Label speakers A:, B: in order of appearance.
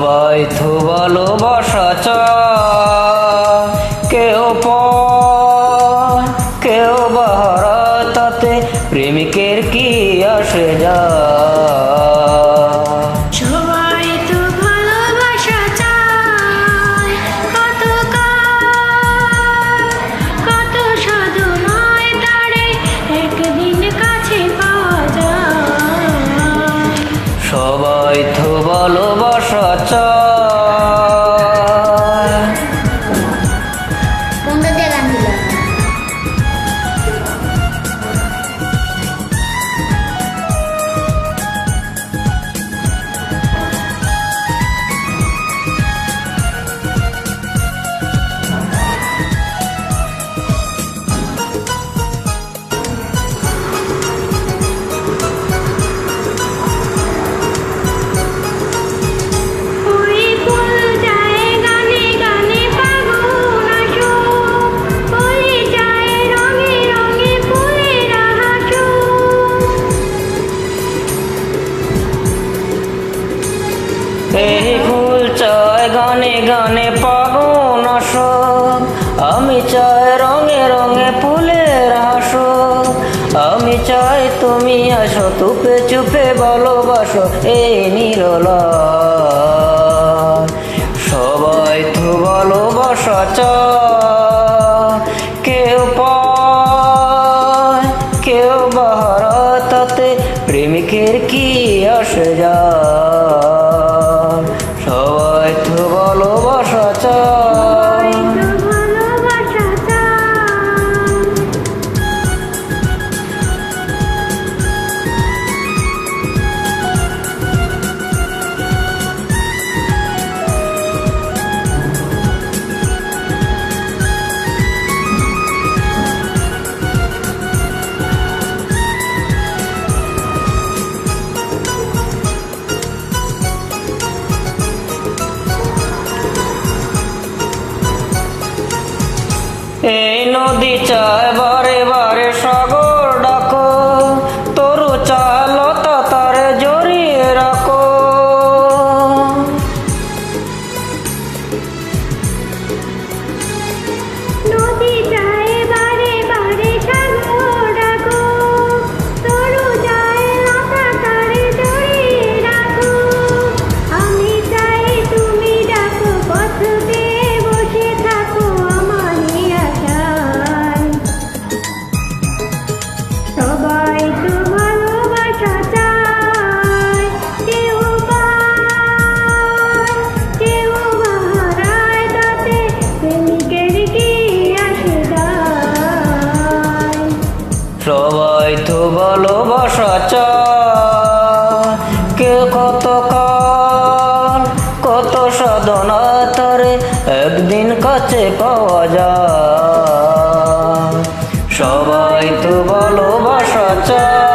A: সবাই তো ভালোবাসা চায়, কেউ কেউ বাহারা, তাতে প্রেমিকের কি আসে যায়।
B: সবাই তো ভালোবাসা চায়, কত সাধনায় তারে একদিন কাছে পাওয়া যায়।
A: সবাই তো ভালোবাসা চায়।
B: কোনটা দিয়ে গান দিল?
A: এই ফুল চায় গানে গানে পাগল আসো, আমি চাই রঙে রঙে ফুলের হাসো। আমি চাই তুমি আসো, চুপে চুপে ভালোবাসো এই নিরলা। সবাই তো ভালোবাসা চায়, কেউ কেউ বাহারা, তাতে প্রেমিকের কি আসে যায়। সবাই তো ভালোবাসা চায়। এই নদী চায় বারে বারে সাগর ডাকো, তরু চায় লতা তারে জড়িয়ে রাখো।
B: নদী যায় বারে বারে সাগর ডাকো, তরু যায় লতা তারে জড়িয়ে রাখো। আমি চাই তুমি ডাকো, পথ পেয়ে বসে থাকো আমারই আশায়। সবাই তো ভালোবাসা চায়, কেউ কেউ বাহারায়, তাতে প্রেমিকের কি আসে যায়।
A: সবাই তো ভালোবাসা চায়, কেউ কত সাধনা, তারে একদিন কাছে পাওয়া যায়। সবাই তো ভালোবাসা চায়।